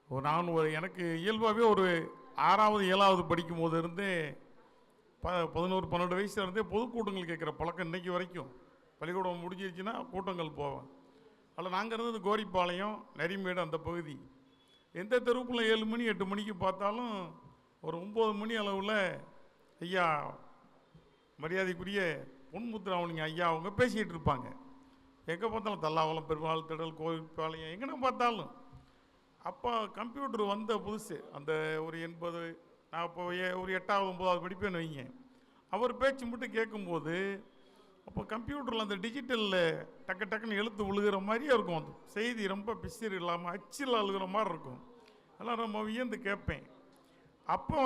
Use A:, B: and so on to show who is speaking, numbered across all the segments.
A: நான் எனக்கு இயல்பாகவே ஒரு 6வது 7வது படிக்கும் போது இருந்தே 11 12 வயசுல இருந்தே பொதுக்கூட்டங்கள் கேட்குற பழக்கம் இன்றைக்கி வரைக்கும். பள்ளிக்கூடம் முடிஞ்சிருச்சுன்னா கூட்டங்கள் போவேன். அதில் நாங்கள் இருந்தது கோரிப்பாளையம், நரிமேடு அந்த பகுதி. எந்த தெருவுக்குள்ளே 7 மணி 8 மணிக்கு பார்த்தாலும் ஒரு 9 மணி அளவில் ஐயா மரியாதைக்குரிய பொன்முத்துராமலிங்க ஐயா அவங்க பேசிகிட்டு இருப்பாங்க. எங்கே பார்த்தாலும் தல்லாவலம், பெருமாள் திடல், கோரிப்பாளையம் எங்கே பார்த்தாலும். அப்போ கம்ப்யூட்டர் வந்த புதுசு, அந்த ஒரு 80 நான் இப்போ ஒரு 8வது 9வது படிப்பேன்னு வைங்க. அவர் பேச்சு மட்டும் கேட்கும்போது அப்போ கம்ப்யூட்டரில் அந்த டிஜிட்டலில் டக்கு டக்குன்னு எழுத்து விழுகிற மாதிரியே இருக்கும். அந்த செய்தி ரொம்ப பிசிறு இல்லாமல் அச்சில் அழுகிற மாதிரி இருக்கும். அதெல்லாம் நம்ம வியந்து கேட்பேன். அப்போ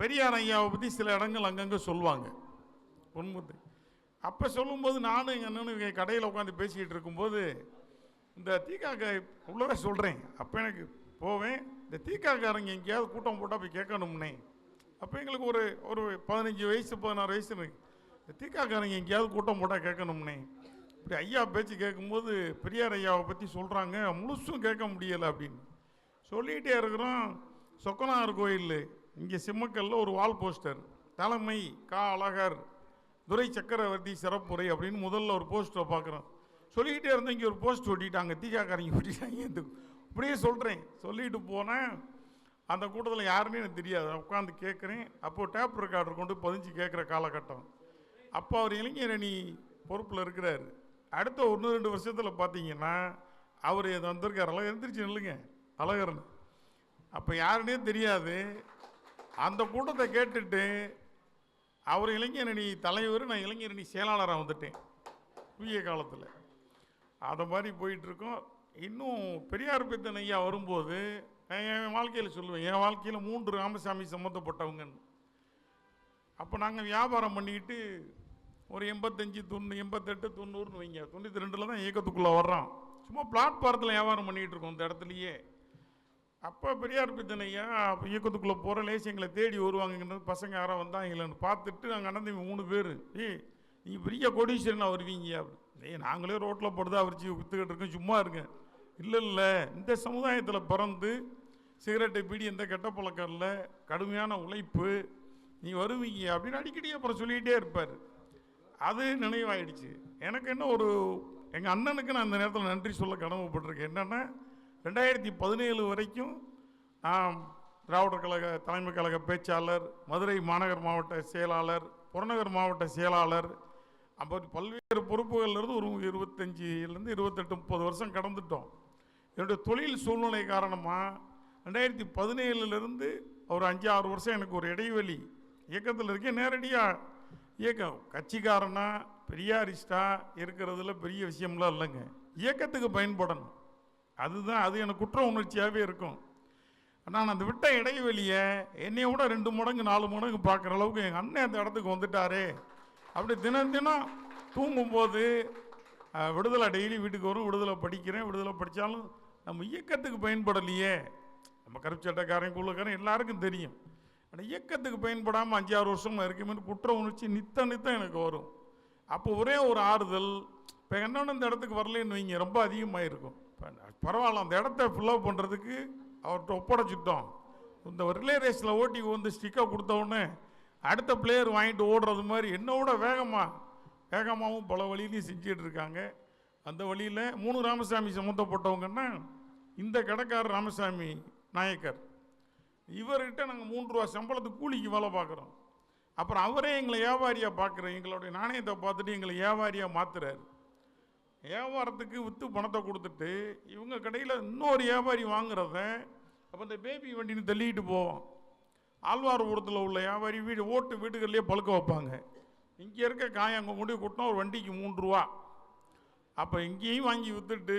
A: பெரியார் ஐயாவை பற்றி சில இடங்கள் அங்கங்கே சொல்லுவாங்க பொன்முத்து. அப்போ சொல்லும்போது நானும் எங்கள் அண்ணனும் கடையில் உட்காந்து பேசிக்கிட்டு இருக்கும்போது இந்த தீக்காக்க உள்ளவே சொல்கிறேன். அப்போ எனக்கு போவேன், இந்த தீக்காக்காரங்க எங்கேயாவது கூட்டம் போட்டால் போய் கேட்கணும்னே. அப்போ எங்களுக்கு ஒரு ஒரு 15 வயசு 16 வயசு இந்த தீக்காக்காரங்க எங்கேயாவது கூட்டம் போட்டால் கேட்கணும்னே. இப்படி ஐயா பேச்சு கேட்கும்போது பெரியார் ஐயாவை பற்றி சொல்கிறாங்க, முழுசும் கேட்க முடியலை அப்படின்னு சொல்லிகிட்டே இருக்கிறோம். சொக்கனார் கோயில் இங்கே சிம்மக்கல்ல ஒரு வால் போஸ்டர், தலைமை கா அழகர் துரை சக்கரவர்த்தி சிறப்புரை அப்படின்னு முதல்ல ஒரு போஸ்டரை பார்க்குறோம். சொல்லிக்கிட்டே இருந்தேன், இங்கே ஒரு போஸ்ட் ஒட்டிட்டாங்க, தீக்காக்காரங்க ஒட்டிட்டாங்க. இப்படியே சொல்கிறேன். சொல்லிட்டு போனேன். அந்த கூட்டத்தில் யாருன்னு எனக்கு தெரியாது. உட்காந்து கேட்குறேன். அப்போது டேப் ரெக்கார்டர் கொண்டு பதிஞ்சு கேட்குற காலகட்டம். அப்போ அவர் இளைஞரணி பொறுப்பில் இருக்கிறார். அடுத்த 1-2 வருஷத்தில் பார்த்தீங்கன்னா அவர் வந்திருக்கார். அழகர் எழுந்திரிச்சு இல்லைங்க, அழகர்னு. அப்போ யாருன்னே தெரியாது. அந்த கூட்டத்தை கேட்டுட்டு அவர் இளைஞரணி தலைவர், நான் இளைஞரணி செயலாளராக வந்துட்டேன் குறுகிய காலத்தில். அதை மாதிரி போயிட்டுருக்கோம். இன்னும் பெரியார் பித்தன் ஐயா வரும்போது என் வாழ்க்கையில் சொல்லுவேன், என் வாழ்க்கையில் 3 ராமசாமி சம்மந்தப்பட்டவங்கன்னு. அப்போ நாங்கள் வியாபாரம் பண்ணிக்கிட்டு ஒரு 85 90 88 90ன்னு வைங்க, 92 தான் இயக்கத்துக்குள்ளே வர்றோம். சும்மா பிளாட்பாரத்தில் வியாபாரம் பண்ணிகிட்டு இருக்கோம் இந்த இடத்துலையே. அப்போ பெரியார் பித்தன் ஐயா அப்போ இயக்கத்துக்குள்ளே போகிற லேசி எங்களை தேடி வருவாங்கன்றது. பசங்க யாரோ வந்தாங்கன்னு பார்த்துட்டு நாங்கள் அண்ணன் 3 பேர், நீங்கள் பெரிய கோடீஸ்வரனாக வருவீங்க அப்படி. நாங்களே ரோட்டில் போடுறதா அவரிச்சு விற்றுக்கிட்டு இருக்கோம், சும்மா இருங்க. இல்லை இந்த சமுதாயத்தில் பிறந்து சிகரெட்டை பீடி எந்த கெட்ட பழக்கம் இல்லை, கடுமையான உழைப்பு, நீ வருவீங்க அப்படின்னு அடிக்கடி அப்புறம் சொல்லிகிட்டே இருப்பார். அது நினைவாயிடுச்சு. எனக்கு என்ன ஒரு எங்கள் அண்ணனுக்கு நான் அந்த நேரத்தில் நன்றி சொல்ல கடமைப்பட்டிருக்கேன். என்னென்னா 2017 வரைக்கும் நான் திராவிடர் கழக தலைமை கழக பேச்சாளர், மதுரை மாநகர் மாவட்ட செயலாளர், புறநகர் மாவட்ட செயலாளர், அப்போ பல்வேறு பொறுப்புகள்லேருந்து ஒரு 25 28 30 வருஷம் கடந்துட்டோம். என்னுடைய தொழில் சூழ்நிலை காரணமாக 2017 ஒரு 5-6 வருஷம் எனக்கு ஒரு இடைவெளி இயக்கத்தில் இருக்கேன். நேரடியாக இயக்கம் கட்சிக்காரனா பெரியாரிஸ்டா இருக்கிறதுல பெரிய விஷயம்லாம் இல்லைங்க. இயக்கத்துக்கு பயன்படணும், அதுதான் அது எனக்கு குற்ற உணர்ச்சியாகவே இருக்கும். நான் அந்த விட்ட இடைவெளியை என்னைய விட 2 மடங்கு 4 மடங்கு பார்க்குற அளவுக்கு எங்கள் அண்ணன் அந்த இடத்துக்கு வந்துட்டாரே. அப்படி தினம் தூங்கும்போது விடுதலை டெய்லி வீட்டுக்கு வரும், விடுதலை படிக்கிறேன். விடுதலை படித்தாலும் நம்ம இயக்கத்துக்கு பயன்படலையே. நம்ம கருப்பு சட்டக்காரன் குள்ளக்காரன் எல்லாருக்கும் தெரியும். ஆனால் இயக்கத்துக்கு பயன்படாமல் 5-6 வருஷமாக இருக்குமே குற்ற உணர்ச்சி நித்தம் எனக்கு வரும். அப்போ ஒரே ஒரு ஆறுதல், இப்போ என்னென்ன இந்த இடத்துக்கு வரலன்னு வைங்க, ரொம்ப அதிகமாக இருக்கும். பரவாயில்ல, அந்த இடத்த ஃபில்லப் பண்ணுறதுக்கு அவர்கிட்ட ஒப்படைச்சிட்டோம். இந்த ரிலே ரேஸில் ஓட்டி ஸ்டிக்காக கொடுத்தவுடனே அடுத்த பிளேயர் வாங்கிட்டு ஓடுறது மாதிரி என்னோட வேகமாகவும் பல வழியிலையும் செஞ்சிட்டு இருக்காங்க. அந்த வழியில் 3 ராமசாமி சம்மந்தப்பட்டவங்கன்னா இந்த கடைக்காரர் ராமசாமி நாயக்கர், இவர்கிட்ட நாங்கள் 3 ரூபா சம்பளத்துக்கு கூலிக்கு வேலை பார்க்குறோம். அப்புறம் அவரே எங்களை வியாபாரியாக பார்க்குறோம். எங்களுடைய நாணயத்தை பார்த்துட்டு எங்களை வியாபாரியாக மாற்றுறாரு. வியாபாரத்துக்கு விற்று பணத்தை கொடுத்துட்டு இவங்க கடையில் இன்னொரு வியாபாரி வாங்குறத அப்போ இந்த பேபி வண்டின்னு தள்ளிக்கிட்டு போவோம். ஆழ்வார்புரத்தில் உள்ள வியாபாரி வீட்டுகள்லேயே பழுக்க வைப்பாங்க. இங்கே இருக்க காய் அங்கே கொண்டு கொட்டினா ஒரு வண்டிக்கு 3 ரூபா. அப்போ இங்கேயும் வாங்கி விற்றுட்டு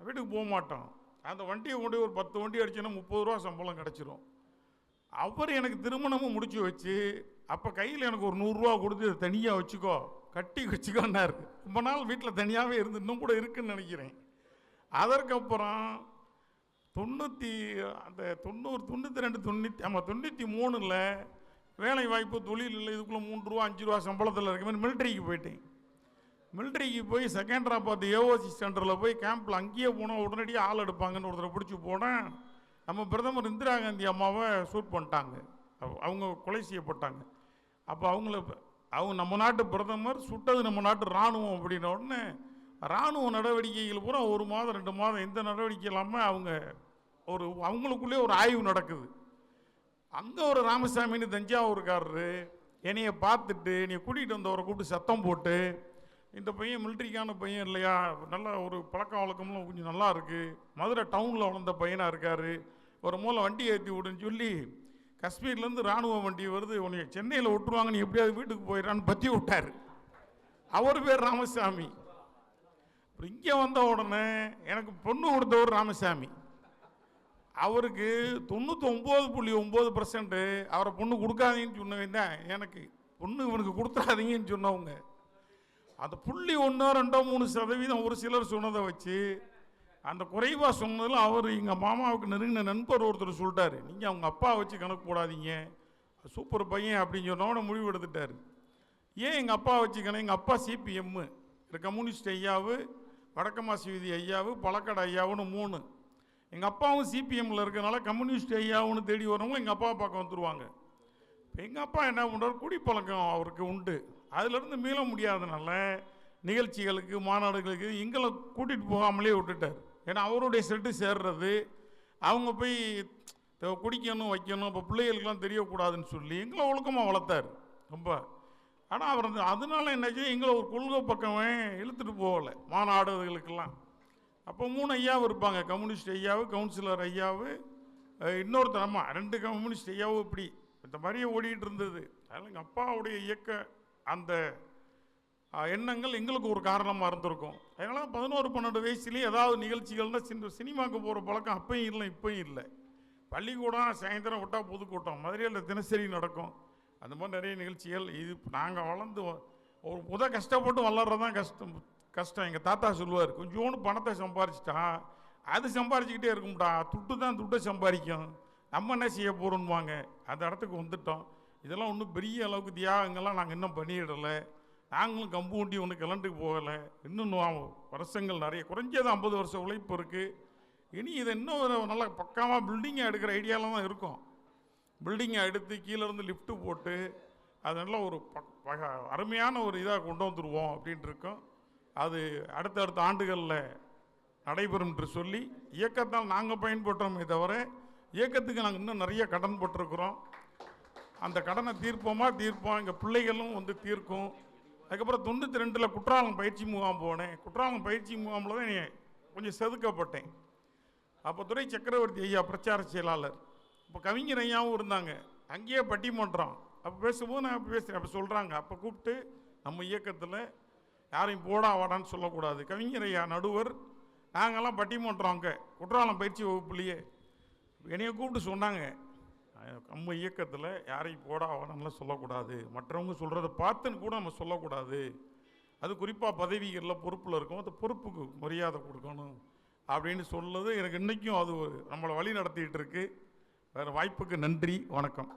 A: வீட்டுக்கு போக மாட்டோம். அந்த வண்டியை கொண்டு ஒரு 10 வண்டி அடிச்சோன்னா 30 ரூபா சம்பளம் கிடச்சிரும். அவர் எனக்கு திருமணமும் முடிச்சு வச்சு அப்போ கையில் எனக்கு ஒரு 100 ரூபா கொடுத்து தனியாக வச்சுக்கோ, கட்டி வச்சுக்கோன்னாரு. ரொம்ப நாள் வீட்டில் தனியாகவே இருந்து இன்னும் கூட இருக்குன்னு நினைக்கிறேன். அதற்கப்புறம் 90 அந்த 90 92 90 ஆமாம் 93ல் வேலை வாய்ப்பு தொழில் இல்லை, இதுக்குள்ளே 3 ரூபா 5 ரூபா சம்பளத்தில் இருக்க மாதிரி மிலிட்ரிக்கு போயிட்டேன். மிலிட்ரிக்கு போய் செகண்டராபாத் ஏஓசி சென்டரில் போய் கேம்பில் அங்கேயே போனால் உடனடியாக ஆள் எடுப்பாங்கன்னு ஒருத்தரை பிடிச்சி போனேன். நம்ம பிரதமர் இந்திரா காந்தி அம்மாவை ஷூட் பண்ணிட்டாங்க, அவங்க கொலை செய்யப்பட்டாங்க. அப்போ அவங்க நம்ம நாட்டு பிரதமர் சுட்டது நம்ம நாட்டு இராணுவம் அப்படின்ன உடனே இராணுவ நடவடிக்கைகள் பூரா 1 மாதம் 2 மாதம் எந்த நடவடிக்கை இல்லாமல் அவங்களுக்குள்ளே ஒரு ஆய்வு நடக்குது. அங்கே ஒரு ராமசாமின்னு தஞ்சாவூர்காரரு என்னைய பார்த்துட்டு என்னைய கூட்டிகிட்டு வந்தவரை கூப்பிட்டு சத்தம் போட்டு, இந்த பையன் மிலிட்ரிக்கான பையன் இல்லையா, நல்ல ஒரு பழக்க வழக்கம்லாம் கொஞ்சம் நல்லா இருக்குது, மதுரை டவுனில் வளர்ந்த பையனாக இருக்கார், ஒரு மூலம் வண்டி ஏற்றி விடுன்னு சொல்லி காஷ்மீர்லேருந்து இராணுவ வண்டி வருது, உன்னை சென்னையில் விட்டுருவாங்க, நீ எப்படியாவது வீட்டுக்கு போயிடறான்னு பற்றி விட்டார். அவர் பேர் ராமசாமி. அப்புறம் இங்கே வந்த உடனே எனக்கு பொண்ணு கொடுத்தவர் ராமசாமி. அவருக்கு 99.9% அவரை பொண்ணு கொடுக்காதீங்கன்னு சொன்னவங்க தான் எனக்கு பொண்ணு இவனுக்கு கொடுத்துடாதீங்கன்னு சொன்னவங்க. அந்த 0.1 2 3% ஒரு சிலர் சொன்னதை வச்சு அந்த குறைவாக சொன்னதில் அவர் எங்கள் மாமாவுக்கு நெருங்கின நண்பர் ஒருத்தர் சொல்லிட்டார், நீங்கள் அவங்க அப்பா வச்சு கணக்கு போடாதீங்க, சூப்பர் பையன் அப்படின்னு சொன்னோட முடிவு எடுத்துட்டார். ஏன் எங்கள் அப்பா வச்சுக்கணும், எங்கள் அப்பா சிபிஎம், கம்யூனிஸ்ட் ஐயாவு, வடக்கமாசி வீதி ஐயாவு, பழக்கடை ஐயாவுன்னு 3. எங்கள் அப்பாவும் சிபிஎம்மில் இருக்கிறனால கம்யூனிஸ்ட் ஐயாவுன்னு தேடி வரவங்க எங்கள் அப்பா பார்க்க வந்துடுவாங்க. இப்போ எங்கள் அப்பா என்ன பண்ணுறார், குடிப்பழக்கம் அவருக்கு உண்டு, அதிலிருந்து மீள முடியாதனால நிகழ்ச்சிகளுக்கு மாநாடுகளுக்கு எங்களை கூட்டிகிட்டு போகாமலே விட்டுட்டார். ஏன்னா அவருடைய செட்டு சேர்றது, அவங்க போய் குடிக்கணும் வைக்கணும், இப்போ பிள்ளைகளுக்கெல்லாம் தெரியக்கூடாதுன்னு சொல்லி எங்களை ஒழுக்கமாக வளர்த்தார் ரொம்ப. ஆனால் அவர் அதனால என்னாச்சு, எங்களை ஒரு கொள்கை பக்கமே இழுத்துட்டு போகலை மாநாடுகளுக்கெல்லாம். அப்போ 3 ஐயாவும் இருப்பாங்க, கம்யூனிஸ்ட் ஐயாவு, கவுன்சிலர் ஐயாவு, இன்னொருத்தர் அம்மா, 2 கம்யூனிஸ்ட் ஐயாவும், இப்படி இந்த மாதிரியே ஓடிட்டு இருந்தது. அதனால் எங்கள் அப்பாவுடைய இயக்க அந்த எண்ணங்கள் எங்களுக்கு ஒரு காரணமாக இருந்திருக்கும். அதனால் 11-12 வயசுலேயே ஏதாவது நிகழ்ச்சிகள்னால் சினிமாவுக்கு போகிற பழக்கம் அப்பையும் இல்லை இப்பையும் இல்லை. பள்ளிக்கூடம் சாயந்தரம் விட்டால் பொதுக்கூட்டம் மதுரையில் தினசரி நடக்கும். அந்த மாதிரி நிறைய நிகழ்ச்சிகள். இது நாங்கள் வளர்ந்து ஒரு கஷ்டப்பட்டு வளர்றதான் கஷ்டம். எங்கள் தாத்தா சொல்லுவார், கொஞ்சோண்டு பணத்தை சம்பாரிச்சிட்டான் அது சம்பாரிச்சிக்கிட்டே இருக்கும்டா, துட்டை சம்பாதிக்கும், நம்ம என்ன செய்ய போகிறோம்வாங்க. அந்த இடத்துக்கு வந்துட்டோம். இதெல்லாம் ஒன்றும் பெரிய அளவுக்கு தியாகங்கள்லாம் நாங்கள் இன்னும் பண்ணிடலை. நாங்களும் கம்பு ஊட்டி ஒன்று கிளண்டுக்கு போகலை. இன்னும் வருஷங்கள் நிறைய, குறைஞ்சது 50 வருஷம் உழைப்பு இருக்குது. இனி இதை இன்னும் ஒரு நல்ல பக்காவாக பில்டிங்கை எடுக்கிற ஐடியாவில் தான் இருக்கும். பில்டிங்கை எடுத்து கீழேருந்து லிஃப்ட்டு போட்டு அது நல்ல ஒரு அருமையான ஒரு இதாக கொண்டு வந்துடுவோம் அப்படின்ட்டு இருக்கோம். அது அடுத்தடுத்த ஆண்டுகளில் நடைபெறும் என்று சொல்லி இயக்கத்தால் நாங்கள் பயன்படுறோமே தவிர இயக்கத்துக்கு நாங்கள் இன்னும் நிறைய கடன் போட்டிருக்கிறோம். அந்த கடனை தீர்ப்போம். எங்கள் பிள்ளைகளும் வந்து தீர்க்கும். அதுக்கப்புறம் 92 குற்றாலம் பயிற்சி முகாம் போனேன். குற்றாலம் பயிற்சி முகாமில் தான் கொஞ்சம் செதுக்கப்பட்டேன். அப்போ துரை சக்கரவர்த்தி ஐயா பிரச்சார செயலாளர், இப்போ கவிஞர் ஐயாவும் இருந்தாங்க, அங்கேயே பட்டிமன்றம். அப்போ பேசும்போது நான் பேசுகிறேன். அப்போ சொல்கிறாங்க, அப்போ கூப்பிட்டு நம்ம இயக்கத்தில் யாரையும் போடா வாடான்னு சொல்லக்கூடாது, கவிஞர் ஐயா நடுவர், நாங்கள்லாம் பட்டிமன்றம் அங்கே குற்றாலம் பயிற்சி வகுப்புலேயே என்னைய கூப்பிட்டு சொன்னாங்க, நம்ம இயக்கத்தில் யாரையும் போடா வாடான்லாம் சொல்லக்கூடாது, மற்றவங்க சொல்கிறத பார்த்துன்னு கூட நம்ம சொல்லக்கூடாது, அது குறிப்பாக பதவிகளில் பொறுப்பில் இருக்கும், அந்த பொறுப்புக்கு மரியாதை கொடுக்கணும் அப்படின்னு சொல்லுது. எனக்கு இன்றைக்கும் அது நம்மளை வழி நடத்திக்கிட்டு இருக்கு. வேறு வாய்ப்புக்கு நன்றி, வணக்கம்.